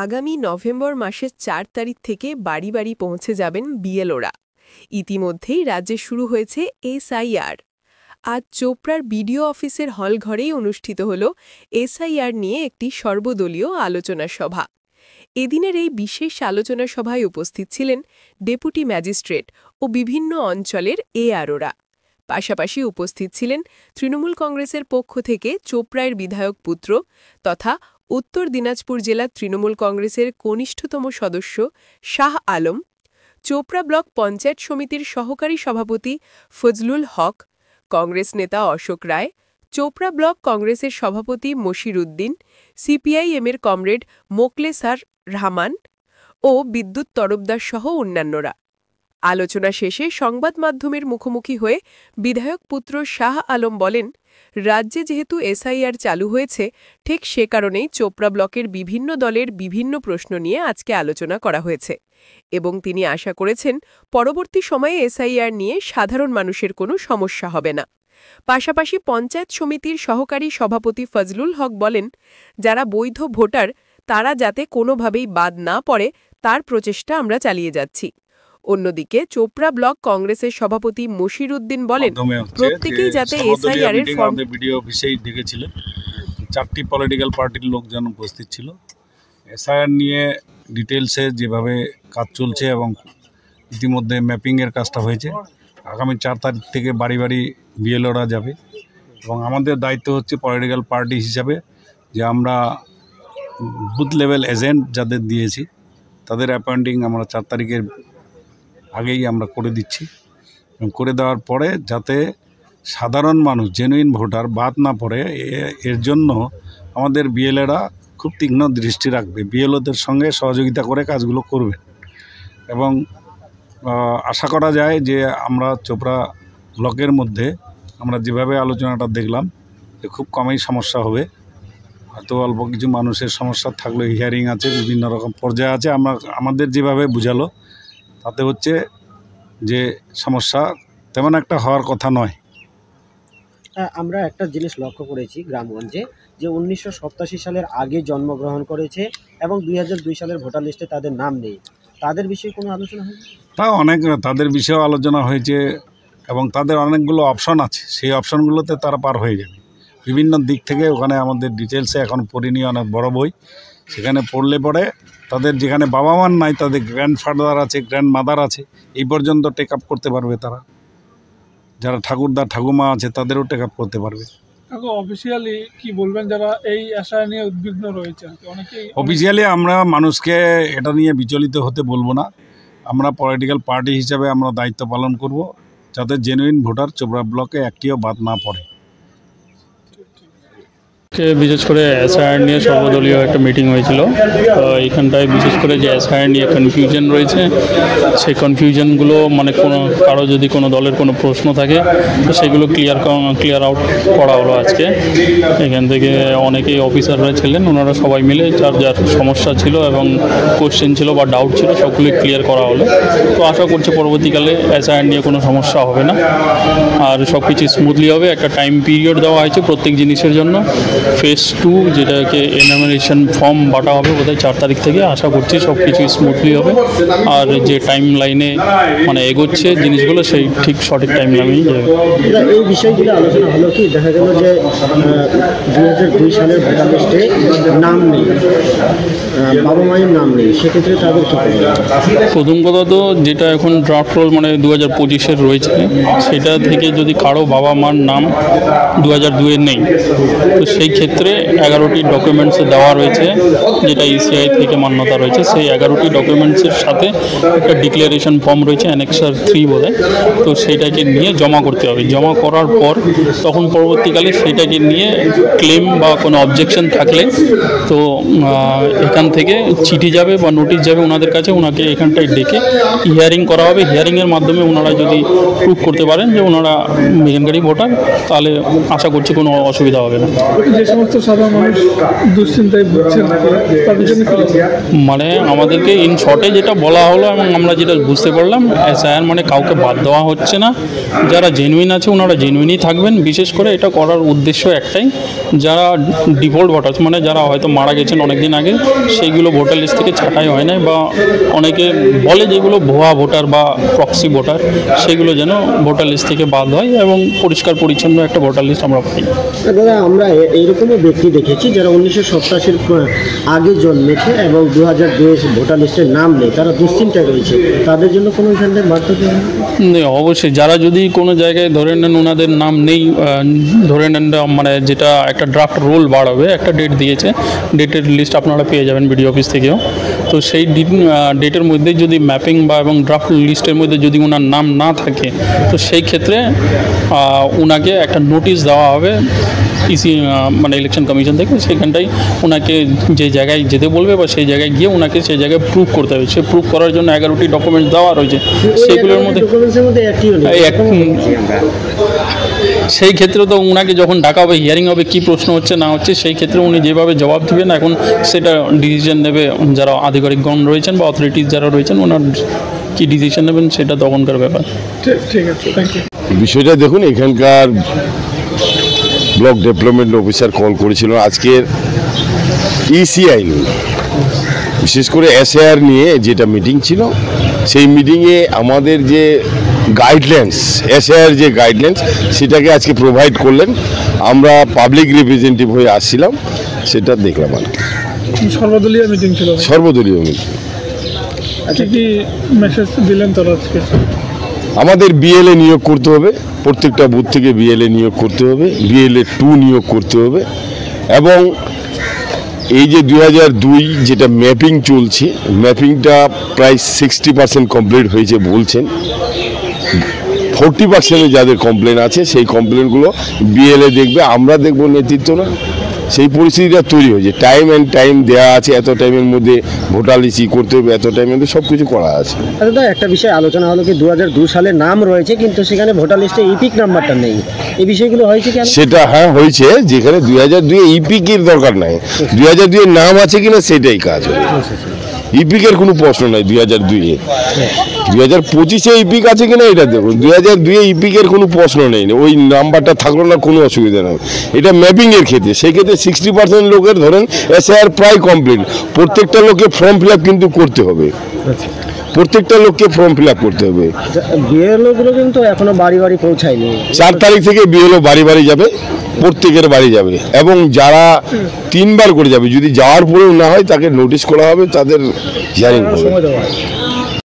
আগামী নভেম্বর মাসের ৪ তারিখ থেকে বাড়ি বাড়ি পৌঁছে যাবেন বিএলওরা। ইতিমধ্যেই রাজ্যে শুরু হয়েছে এসআইআর। আজ চোপড়ার বিডিও অফিসের হলঘরেই অনুষ্ঠিত হল এসআইআর নিয়ে একটি সর্বদলীয় আলোচনা সভা। এদিনের এই বিশেষ আলোচনা সভায় উপস্থিত ছিলেন ডেপুটি ম্যাজিস্ট্রেট ও বিভিন্ন অঞ্চলের এআরওরা। পাশাপাশি উপস্থিত ছিলেন তৃণমূল কংগ্রেসের পক্ষ থেকে চোপড়ার বিধায়ক পুত্র তথা উত্তর দিনাজপুর জেলা তৃণমূল কংগ্রেসের কনিষ্ঠতম সদস্য শাহ আলম, চোপড়া ব্লক পঞ্চায়েত সমিতির সহকারী সভাপতি ফজলুল হক, কংগ্রেস নেতা অশোক রায়, চোপড়া ব্লক কংগ্রেসের সভাপতি মশির উদ্দিন, সিপিআইএমের কমরেড মোকলেসার রহমান ও বিদ্যুৎ তরফদার সহ অন্যান্যরা। আলোচনা শেষে সংবাদ মাধ্যমের মুখোমুখি হয়ে বিধায়ক পুত্র শাহ আলম বলেন, রাজ্যে যেহেতু এসআইআর চালু হয়েছে, ঠিক সে কারণেই চোপড়া ব্লকের বিভিন্ন দলের বিভিন্ন প্রশ্ন নিয়ে আজকে আলোচনা করা হয়েছে এবং তিনি আশা করেছেন পরবর্তী সময়ে এসআইআর নিয়ে সাধারণ মানুষের কোনো সমস্যা হবে না। পাশাপাশি পঞ্চায়েত সমিতির সহকারী সভাপতি ফজলুল হক বলেন, যারা বৈধ ভোটার তারা যাতে কোনোভাবেই বাদ না পড়ে তার প্রচেষ্টা আমরা চালিয়ে যাচ্ছি। অন্যদিকে চোপড়া ব্লক কংগ্রেসের সভাপতি মশির উদ্দিন বলেন, প্রত্যেকেই যাতে এসআইআর এর ফর্ম ভিডিও অফিসেই ডেকেছিলেন। 4টি পলিটিক্যাল পার্টির লোকজন উপস্থিত ছিল। এসআইআর নিয়ে ডিটেলসে যেভাবে কাজ চলছে এবং ইতিমধ্যে ম্যাপিংয়ের কাজটা হয়েছে, আগামী 4 তারিখ থেকে বাড়ি বাড়ি বিএলওরা যাবে এবং আমাদের দায়িত্ব হচ্ছে পলিটিক্যাল পার্টি হিসাবে যে আমরা বুথ লেভেল এজেন্ট যাদের দিয়েছি তাদের অ্যাপয়েন্টিং আমরা 4 তারিখের আগেই আমরা করে দিচ্ছি এবং করে দেওয়ার পরে যাতে সাধারণ মানুষ জেনুইন ভোটার বাদ না পড়ে এর জন্য আমাদের বিএলএরা খুব তীক্ষ্ণ দৃষ্টি রাখবে, বিএলওদের সঙ্গে সহযোগিতা করে কাজগুলো করবে এবং আশা করা যায় যে আমরা চোপড়া ব্লকের মধ্যে আমরা যেভাবে আলোচনাটা দেখলাম যে খুব কমই সমস্যা হবে। হয়তো অল্প কিছু মানুষের সমস্যা থাকলেও হিয়ারিং আছে, বিভিন্ন রকম পর্যায়ে আছে, আমাদের যেভাবে বুঝালো তাতে হচ্ছে যে সমস্যা তেমন একটা হওয়ার কথা নয়। আমরা একটা জিনিস লক্ষ্য করেছি গ্রামগঞ্জে যে 1987 সালের আগে জন্মগ্রহণ করেছে এবং 2002 সালের ভোটার লিস্টে তাদের নাম নেই, তাদের বিষয়ে কোনো আলোচনা হয়েছে? তা তাদের বিষয়েও আলোচনা হয়েছে এবং তাদের অনেকগুলো অপশন আছে, সেই অপশনগুলোতে তারা পার হয়ে যাবে। বিভিন্ন দিক থেকে ওখানে আমাদের ডিটেলসে এখন পড়িনি, অনেক বড় বই, সেখানে পড়লে পরে তাদের যেখানে বাবা মার নাই তাদের গ্র্যান্ডফাদার আছে, গ্র্যান্ড মাদার আছে, এই পর্যন্ত টেক আপ করতে পারবে তারা। যারা ঠাকুরদা ঠাকুমা আছে তাদেরও টেক আপ করতে পারবে। অফিসিয়ালি কি বলবেন যারা এই এসআইআর নিয়ে উদ্বিগ্ন রয়েছে? অফিসিয়ালি আমরা মানুষকে এটা নিয়ে বিচলিত হতে বলবো না। আমরা পলিটিক্যাল পার্টি হিসাবে আমরা দায়িত্ব পালন করব যাতে জেনুইন ভোটার চোপড়া ব্লকে একটিও বাদ না পড়ে। বিশেষ করে এসআইআর নিয়ে সর্বদলীয় একটা মিটিং হয়েছিল। তো এইখানটায় বিশেষ করে যে এসআইআর নিয়ে কনফিউশন রয়েছে, সেই কনফিউশনগুলো মানে কারো যদি কোনো দলের কোনো প্রশ্ন থাকে তো সেগুলো ক্লিয়ার আউট করা হলো আজকে। এখান থেকে অনেকেই অফিসাররা ছিলেন, ওনারা সবাই মিলে যার যার সমস্যা ছিল এবং কোশ্চেন ছিল বা ডাউট ছিল সবগুলি ক্লিয়ার করা হলো। তো আশা করছি পরবর্তীকালে এসআইআর নিয়ে কোনো সমস্যা হবে না আর সব কিছু স্মুথলি হবে। একটা টাইম পিরিয়ড দেওয়া হয়েছে প্রত্যেক জিনিসের জন্য। ফেজ 2 যেটাকে এনামেরেশন ফর্ম বাটা হবে বোধহয় 4 তারিখ থেকে, আশা করছি সব কিছু স্মুথলি হবে আর যে টাইম লাইনে মানে এগোচ্ছে জিনিসগুলো সেই ঠিক সঠিক টাইম লাইনেই যাবে। এই বিষয়গুলো আলোচনা হলো কি, দেখা গেল যে 2002 সালের ভোটার লিস্টে নাম নেই, বাবা মায়ের নাম নেই, সেক্ষেত্রে তাদের কি করবে? প্রথম কথা তো যেটা এখন ড্রাফট রোল মানে 2025-এর রয়েছে, সেটা থেকে যদি কারো বাবা মার নাম 2002-এর নেই তো সেই ক্ষেত্রে 11টি ডকুমেন্টসে দেওয়া রয়েছে, যেটা ইসিআই থেকে মান্যতা রয়েছে। সেই 11টি ডকুমেন্টসের সাথে একটা ডিক্লারেশন ফর্ম রয়েছে, অ্যানেক্সার 3 বলে, তো সেইটাকে নিয়ে জমা করতে হবে। জমা করার পর তখন পরবর্তীকালে সেইটাকে নিয়ে ক্লেম বা কোনো অবজেকশন থাকলে তো এখান থেকে চিঠি যাবে বা নোটিশ যাবে ওনাদের কাছে, ওনাকে এখানটায় ডেকে হিয়ারিং করা হবে। হিয়ারিংয়ের মাধ্যমে ওনারা যদি প্রুভ করতে পারেন যে ওনারা এখানকারই ভোটার, তাহলে আশা করছি কোনো অসুবিধা হবে না। যে সমস্ত সাধারণ মানুষ দুশ্চিন্তায় ভুগছেন তাদের জন্য কি বলবেন? মানে আমাদেরকে ইন শর্টে যেটা বলা হলো এবং আমরা যেটা বুঝতে পারলাম, এসআইআর মানে কাউকে বাদ দেওয়া হচ্ছে না। যারা জেনুইন আছে ওনারা জেনুইনই থাকবেন। বিশেষ করে এটা করার উদ্দেশ্য একটাই, যারা ডিফল্ট ভোটার মানে যারা হয়তো মারা গেছেন অনেক দিন আগে, সেইগুলো ভোটার লিস্ট থেকে ছাঁটাই হয় না, বা অনেকে বলে যেগুলো ভুয়া ভোটার বা প্রক্সি ভোটার, সেগুলো যেন ভোটার লিস্ট থেকে বাদ হয় এবং পরিষ্কার পরিচ্ছন্ন একটা ভোটার লিস্ট আমরা পাই। দাদা, আমরা এইরকমও ব্যক্তি দেখেছি যারা 1987 আগে জন্মেছে এবং 2002 ভোটার লিস্টের নাম নেই, তারা দুশ্চিন্তায় রয়েছে। তাদের জন্য কোনো এখানে বার্তা দেওয়া হবে? অবশ্যই যারা যদি কোনো জায়গায় ধরে নেন ওনাদের নাম নেই, ধরে নেন মানে যেটা একটা ড্রাফট রোল বার হবে, একটা ডেট দিয়েছে, ডেটের লিস্ট আপনারা পেয়ে যাবেন বিডিও অফিস থেকেও। তো সেই ডেটের মধ্যে যদি ম্যাপিং বা এবং ড্রাফট লিস্টের মধ্যে যদি ওনার নাম না থাকে, তো সেই ক্ষেত্রে ওনাকে একটা নোটিশ দেওয়া হবে মানে ইলেকশন কমিশন থেকে। সেখানটাই ওনাকে যে জায়গায় যেতে বলবে বা সেই জায়গায় গিয়ে ওনাকে সেই জায়গায় প্রুভ করতে হবে। সে প্রুভ করার জন্য 11টি ডকুমেন্টস দেওয়া রয়েছে, সেগুলোর মধ্যে সেই ক্ষেত্রে তো ওনাকে যখন ডাকা হবে, হিয়ারিং হবে, কী প্রশ্ন হচ্ছে না হচ্ছে, সেই ক্ষেত্রে উনি যেভাবে জবাব দেবেন, এখন সেটা ডিসিশন নেবে যারা আধিকারিকগণ রয়েছেন বা অথরিটিস যারা রয়েছেন, ওনার কী ডিসিশন নেবেন সেটা তখনকার ব্যাপার। ঠিক আছে, থ্যাংক ইউ। বিষয়টা দেখুন, এখানকার ব্লক ডেভেলপমেন্ট অফিসার কল করেছিল আজকের ইসিআই নিয়ে, বিশেষ করে এসআইআর নিয়ে যেটা মিটিং ছিল, সেই মিটিংয়ে আমাদের যে গাইডলাইন্স, এসআইআর যে গাইডলাইন্স, সেটাকে আজকে প্রোভাইড করলেন। আমরা পাবলিক রিপ্রেজেন্টেটিভ হয়ে আসছিলাম, সেটা দেখলাম আর কি। সর্বদলীয় মিটিং ছিল, সর্বদলীয় মিটিং। আচ্ছা, কি মেসেজ দিলেন তারা আজকে? আমাদের বিএলএ নিয়োগ করতে হবে, প্রত্যেকটা বুথ থেকে বিএলএ নিয়োগ করতে হবে, বিএলএ 2 নিয়োগ করতে হবে, এবং এই যে 2002 যেটা ম্যাপিং চলছে, ম্যাপিংটা প্রায় 60% কমপ্লিট হয়েছে বলছেন। 40% যাদের কমপ্লেন আছে সেই কমপ্লেনগুলো বিএলএ দেখবে, আমরা দেখবো নেতৃত্ব না। সেই পরিস্থিতিটা তৈরি হয়েছে। টাইম অ্যান্ড টাইম দেওয়া আছে, এত টাইমের মধ্যে ভোটার লিস্ট করতে হবে, এত টাইমের মধ্যে সব কিছু করা আছে। দাদা, একটা বিষয় আলোচনা হলো কি 2002 সালে নাম রয়েছে কিন্তু সেখানে ভোটার লিস্টে ইপিক নাম্বারটা নেই, এই বিষয়গুলো হয়েছে কি? সেটা হ্যাঁ হয়েছে, যেখানে 2002 ইপিকের দরকার নাই, 2002 নাম আছে কিনা সেটাই কাজ হবে। ইপিকের কোনো প্রশ্ন নাই 2002-এ। 2025-এ ইপিক আছে কিনা এটা দেখুন। 2002-এ ইপিকের কোনো প্রশ্ন নেই, ওই নাম্বারটা থাকলো না, কোনো অসুবিধা নেই। এটা ম্যাপিংয়ের ক্ষেত্রে, সেই ক্ষেত্রে 60% লোকের ধরেন এসআইআর প্রায় কমপ্লিট। প্রত্যেকটা লোকে ফর্ম ফিল আপ কিন্তু করতে হবে, প্রত্যেকটা লোককে ফর্ম ফিল আপ করতে হবে। বিএলওগুলো কিন্তু এখনো বাড়ি বাড়ি পৌঁছায়নি। 4 তারিখ থেকে বিএলও বাড়ি বাড়ি যাবে, প্রত্যেকের বাড়ি যাবে, এবং যারা 3 বার করে যাবে, যদি যাওয়ার পরেও না হয় তাকে নোটিশ করা হবে, তাদের হিয়ারিং হবে।